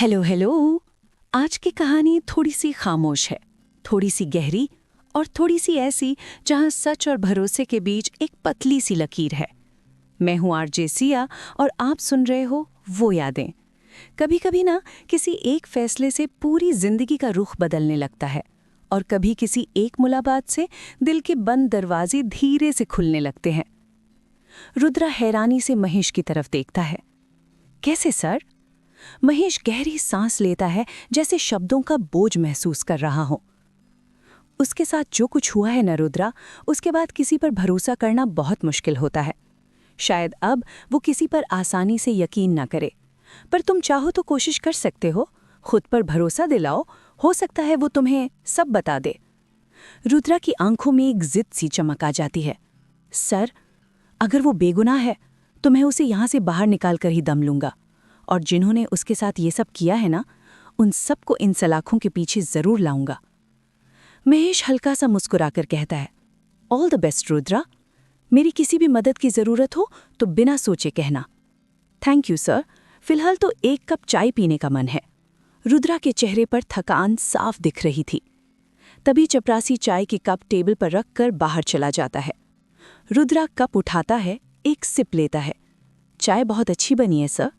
Hello hello. आज की कहानी थोड़ी सी खामोश है, थोड़ी सी गहरी और थोड़ी सी ऐसी जहां सच और भरोसे के बीच एक पतली सी लकीर है। मैं हूं आरजे सिया और आप सुन रहे हो वो यादें। कभी कभी ना किसी एक फैसले से पूरी जिंदगी का रुख बदलने लगता है और कभी किसी एक मुलाकात से दिल के बंद दरवाजे धीरे से खुलने लगते हैं। रुद्रा हैरानी से महेश की तरफ देखता है। कैसे सर? महेश गहरी सांस लेता है, जैसे शब्दों का बोझ महसूस कर रहा हो। उसके साथ जो कुछ हुआ है न रुद्रा, उसके बाद किसी पर भरोसा करना बहुत मुश्किल होता है। शायद अब वो किसी पर आसानी से यकीन ना करे, पर तुम चाहो तो कोशिश कर सकते हो। खुद पर भरोसा दिलाओ, हो सकता है वो तुम्हें सब बता दे। रुद्रा की आंखों में एक जिद सी चमक आ जाती है। सर, अगर वो बेगुनाह है तो मैं उसे यहाँ से बाहर निकाल कर ही दम लूंगा, और जिन्होंने उसके साथ ये सब किया है ना, उन सबको इन सलाखों के पीछे जरूर लाऊंगा। महेश हल्का सा मुस्कुराकर कहता है, ऑल द बेस्ट रुद्रा। मेरी किसी भी मदद की जरूरत हो तो बिना सोचे कहना। थैंक यू सर, फिलहाल तो एक कप चाय पीने का मन है। रुद्रा के चेहरे पर थकान साफ दिख रही थी। तभी चपरासी चाय की कप टेबल पर रखकर बाहर चला जाता है। रुद्रा कप उठाता है, एक सिप लेता है। चाय बहुत अच्छी बनी है सर।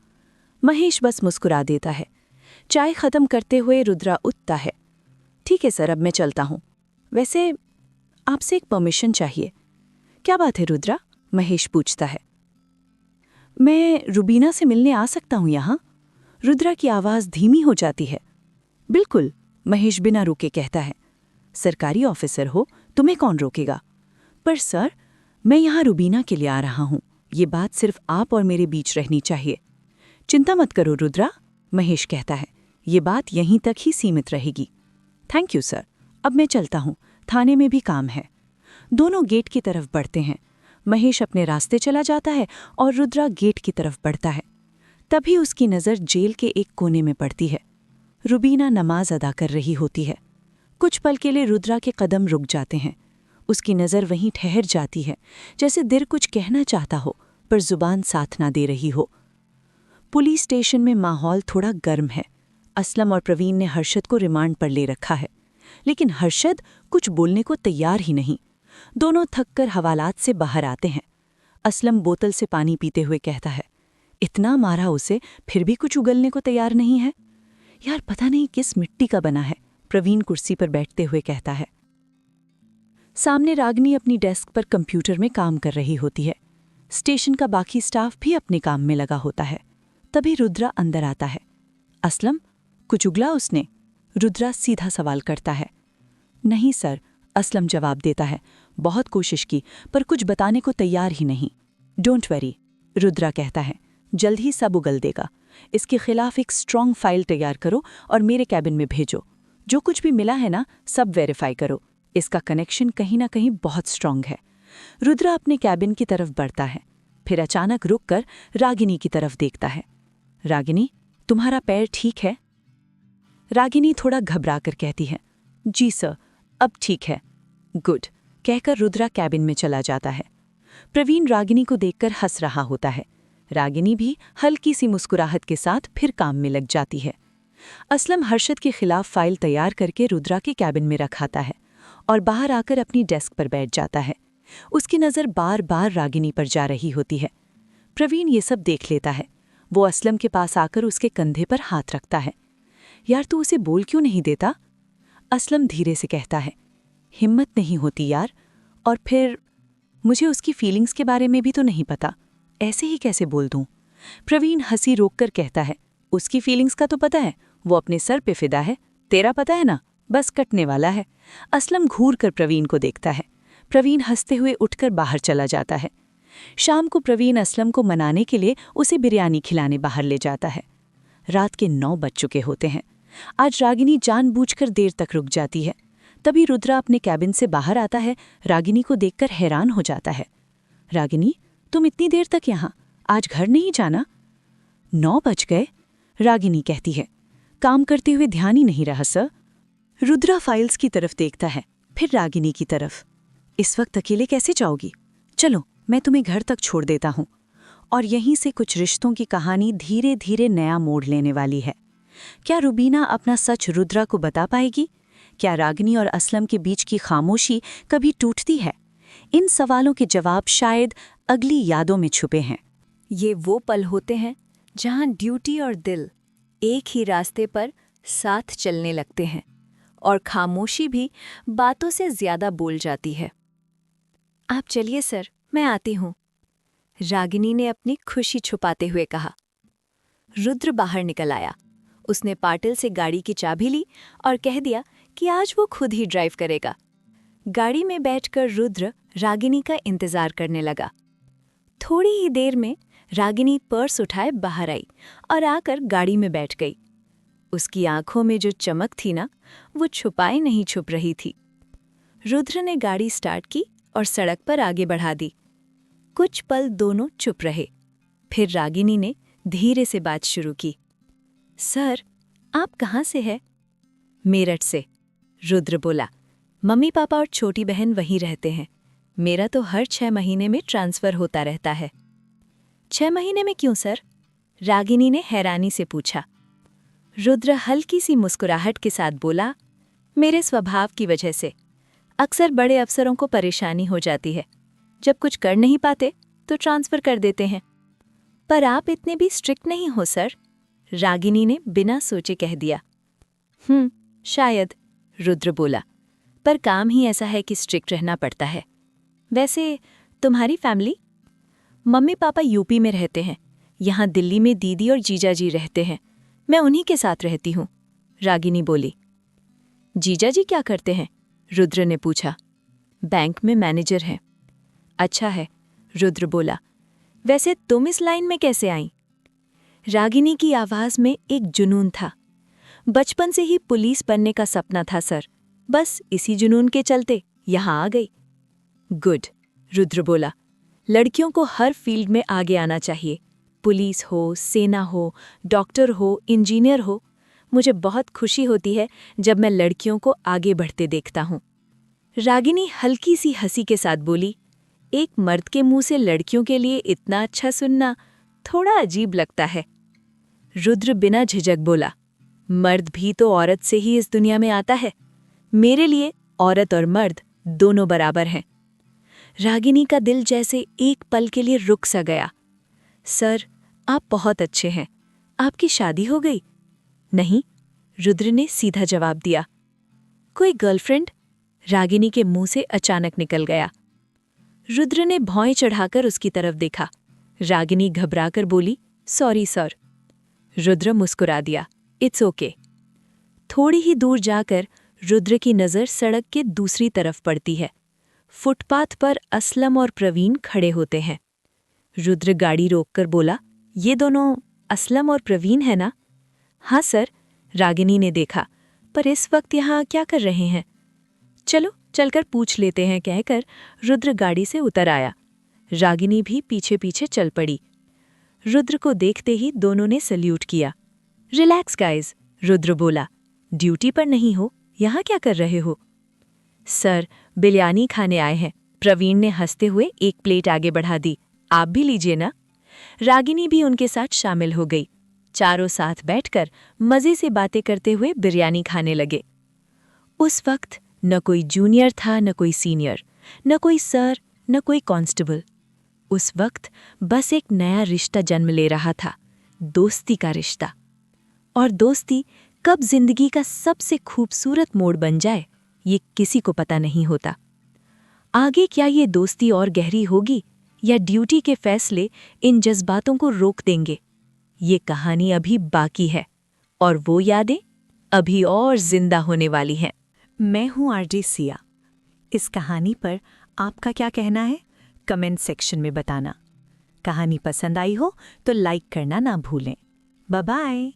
महेश बस मुस्कुरा देता है। चाय खत्म करते हुए रुद्रा उठता है। ठीक है सर, अब मैं चलता हूँ। वैसे आपसे एक परमिशन चाहिए। क्या बात है रुद्रा? महेश पूछता है। मैं रुबीना से मिलने आ सकता हूँ यहाँ? रुद्रा की आवाज़ धीमी हो जाती है। बिल्कुल, महेश बिना रुके कहता है। सरकारी ऑफिसर हो, तुम्हें कौन रोकेगा? पर सर, मैं यहाँ रुबीना के लिए आ रहा हूँ। ये बात सिर्फ आप और मेरे बीच रहनी चाहिए। चिंता मत करो रुद्रा, महेश कहता है। ये बात यहीं तक ही सीमित रहेगी। थैंक यू सर, अब मैं चलता हूँ, थाने में भी काम है। दोनों गेट की तरफ बढ़ते हैं। महेश अपने रास्ते चला जाता है और रुद्रा गेट की तरफ बढ़ता है। तभी उसकी नज़र जेल के एक कोने में पड़ती है। रुबीना नमाज अदा कर रही होती है। कुछ पल के लिए रुद्रा के कदम रुक जाते हैं। उसकी नज़र वहीं ठहर जाती है, जैसे दिल कुछ कहना चाहता हो पर जुबान साथ ना दे रही हो। पुलिस स्टेशन में माहौल थोड़ा गर्म है। असलम और प्रवीण ने हर्षद को रिमांड पर ले रखा है, लेकिन हर्षद कुछ बोलने को तैयार ही नहीं। दोनों थककर हवालात से बाहर आते हैं। असलम बोतल से पानी पीते हुए कहता है, इतना मारा उसे फिर भी कुछ उगलने को तैयार नहीं है। यार, पता नहीं किस मिट्टी का बना है, प्रवीण कुर्सी पर बैठते हुए कहता है। सामने रागिनी अपनी डेस्क पर कंप्यूटर में काम कर रही होती है। स्टेशन का बाकी स्टाफ भी अपने काम में लगा होता है। तभी रुद्रा अंदर आता है। असलम, कुछ उगला उसने? रुद्रा सीधा सवाल करता है। नहीं सर, असलम जवाब देता है। बहुत कोशिश की पर कुछ बताने को तैयार ही नहीं। डोंट वरी, रुद्रा कहता है, जल्द ही सब उगल देगा। इसके खिलाफ एक स्ट्रॉन्ग फाइल तैयार करो और मेरे कैबिन में भेजो। जो कुछ भी मिला है ना, सब वेरीफाई करो। इसका कनेक्शन कहीं ना कहीं बहुत स्ट्रॉन्ग है। रुद्रा अपने कैबिन की तरफ बढ़ता है, फिर अचानक रुककर रागिनी की तरफ देखता है। रागिनी, तुम्हारा पैर ठीक है? रागिनी थोड़ा घबराकर कहती है, जी सर, अब ठीक है। गुड, कहकर रुद्रा कैबिन में चला जाता है। प्रवीण रागिनी को देखकर हंस रहा होता है। रागिनी भी हल्की सी मुस्कुराहट के साथ फिर काम में लग जाती है। असलम हर्षद के खिलाफ फाइल तैयार करके रुद्रा के कैबिन में रखाता है और बाहर आकर अपनी डेस्क पर बैठ जाता है। उसकी नज़र बार बार रागिनी पर जा रही होती है। प्रवीण ये सब देख लेता है। वो असलम के पास आकर उसके कंधे पर हाथ रखता है। यार, तू उसे बोल क्यों नहीं देता? असलम धीरे से कहता है। हिम्मत नहीं होती यार, और फिर मुझे उसकी फीलिंग्स के बारे में भी तो नहीं पता, ऐसे ही कैसे बोल दूं? प्रवीण हंसी रोककर कहता है, उसकी फीलिंग्स का तो पता है, वो अपने सर पे फिदा है। तेरा पता है ना, बस कटने वाला है। असलम घूर कर प्रवीण को देखता है। प्रवीण हंसते हुए उठकर बाहर चला जाता है। शाम को प्रवीण असलम को मनाने के लिए उसे बिरयानी खिलाने बाहर ले जाता है। रात के 9 बज चुके होते हैं। आज रागिनी जानबूझकर देर तक रुक जाती है। तभी रुद्रा अपने कैबिन से बाहर आता है। रागिनी को देखकर हैरान हो जाता है। रागिनी, तुम इतनी देर तक यहाँ? आज घर नहीं जाना? 9 बज गए, रागिनी कहती है। काम करते हुए ध्यान ही नहीं रहा सर। रुद्रा फाइल्स की तरफ देखता है, फिर रागिनी की तरफ। इस वक्त अकेले कैसे जाओगी? चलो, मैं तुम्हें घर तक छोड़ देता हूँ। और यहीं से कुछ रिश्तों की कहानी धीरे धीरे नया मोड़ लेने वाली है। क्या रुबीना अपना सच रुद्रा को बता पाएगी? क्या रागिनी और असलम के बीच की खामोशी कभी टूटती है? इन सवालों के जवाब शायद अगली यादों में छुपे हैं। ये वो पल होते हैं जहां ड्यूटी और दिल एक ही रास्ते पर साथ चलने लगते हैं और खामोशी भी बातों से ज्यादा बोल जाती है। आप चलिए सर, मैं आती हूँ, रागिनी ने अपनी खुशी छुपाते हुए कहा। रुद्र बाहर निकल आया। उसने पाटिल से गाड़ी की चाबी ली और कह दिया कि आज वो खुद ही ड्राइव करेगा। गाड़ी में बैठकर रुद्र रागिनी का इंतजार करने लगा। थोड़ी ही देर में रागिनी पर्स उठाए बाहर आई और आकर गाड़ी में बैठ गई। उसकी आंखों में जो चमक थी ना, वो छुपाए नहीं छुप रही थी। रुद्र ने गाड़ी स्टार्ट की और सड़क पर आगे बढ़ा दी। कुछ पल दोनों चुप रहे। फिर रागिनी ने धीरे से बात शुरू की। सर, आप कहाँ से हैं? मेरठ से, रुद्र बोला। मम्मी पापा और छोटी बहन वहीं रहते हैं। मेरा तो हर 6 महीने में ट्रांसफ़र होता रहता है। 6 महीने में क्यों सर? रागिनी ने हैरानी से पूछा। रुद्र हल्की सी मुस्कुराहट के साथ बोला, मेरे स्वभाव की वजह से। अक्सर बड़े अफसरों को परेशानी हो जाती है। जब कुछ कर नहीं पाते तो ट्रांसफ़र कर देते हैं। पर आप इतने भी स्ट्रिक्ट नहीं हो सर, रागिनी ने बिना सोचे कह दिया। शायद, रुद्र बोला, पर काम ही ऐसा है कि स्ट्रिक्ट रहना पड़ता है। वैसे तुम्हारी फैमिली? मम्मी पापा यूपी में रहते हैं। यहाँ दिल्ली में दीदी और जीजाजी रहते हैं। मैं उन्हीं के साथ रहती हूँ, रागिनी बोली। जीजाजी क्या करते हैं? रुद्र ने पूछा। बैंक में मैनेजर हैं। अच्छा है, रुद्र बोला। वैसे तुम इस लाइन में कैसे आईं? रागिनी की आवाज़ में एक जुनून था। बचपन से ही पुलिस बनने का सपना था सर, बस इसी जुनून के चलते यहाँ आ गई। गुड, रुद्र बोला। लड़कियों को हर फील्ड में आगे आना चाहिए। पुलिस हो, सेना हो, डॉक्टर हो, इंजीनियर हो। मुझे बहुत खुशी होती है जब मैं लड़कियों को आगे बढ़ते देखता हूँ। रागिनी हल्की सी हंसी के साथ बोली, एक मर्द के मुंह से लड़कियों के लिए इतना अच्छा सुनना थोड़ा अजीब लगता है। रुद्र बिना झिझक बोला, मर्द भी तो औरत से ही इस दुनिया में आता है। मेरे लिए औरत और मर्द दोनों बराबर हैं। रागिनी का दिल जैसे एक पल के लिए रुक सा गया। सर, आप बहुत अच्छे हैं। आपकी शादी हो गई? नहीं, रुद्र ने सीधा जवाब दिया। कोई गर्लफ्रेंड? रागिनी के मुंह से अचानक निकल गया। रुद्र ने भौएं चढ़ाकर उसकी तरफ देखा। रागिनी घबराकर बोली, सॉरी सर। रुद्र मुस्कुरा दिया, इट्स ओके। थोड़ी ही दूर जाकर रुद्र की नज़र सड़क के दूसरी तरफ पड़ती है। फुटपाथ पर असलम और प्रवीण खड़े होते हैं। रुद्र गाड़ी रोककर बोला, ये दोनों असलम और प्रवीण है ना? हाँ सर, रागिनी ने देखा, पर इस वक्त यहाँ क्या कर रहे हैं? चलो चलकर पूछ लेते हैं, कहकर रुद्र गाड़ी से उतर आया। रागिनी भी पीछे पीछे चल पड़ी। रुद्र को देखते ही दोनों ने सल्यूट किया। रिलैक्स गाइज, रुद्र बोला। ड्यूटी पर नहीं हो, यहाँ क्या कर रहे हो? सर, बिरयानी खाने आए हैं, प्रवीण ने हंसते हुए एक प्लेट आगे बढ़ा दी। आप भी लीजिए ना। रागिनी भी उनके साथ शामिल हो गई। चारों साथ बैठकर मज़े से बातें करते हुए बिरयानी खाने लगे। उस वक्त न कोई जूनियर था, न कोई सीनियर, न कोई सर, न कोई कांस्टेबल। उस वक्त बस एक नया रिश्ता जन्म ले रहा था, दोस्ती का रिश्ता। और दोस्ती कब जिंदगी का सबसे खूबसूरत मोड़ बन जाए, ये किसी को पता नहीं होता। आगे क्या ये दोस्ती और गहरी होगी या ड्यूटी के फैसले इन जज्बातों को रोक देंगे? ये कहानी अभी बाकी है और वो यादें अभी और जिंदा होने वाली हैं। मैं हूँ आरजे सिया। इस कहानी पर आपका क्या कहना है, कमेंट सेक्शन में बताना। कहानी पसंद आई हो तो लाइक करना ना भूलें। Bye bye.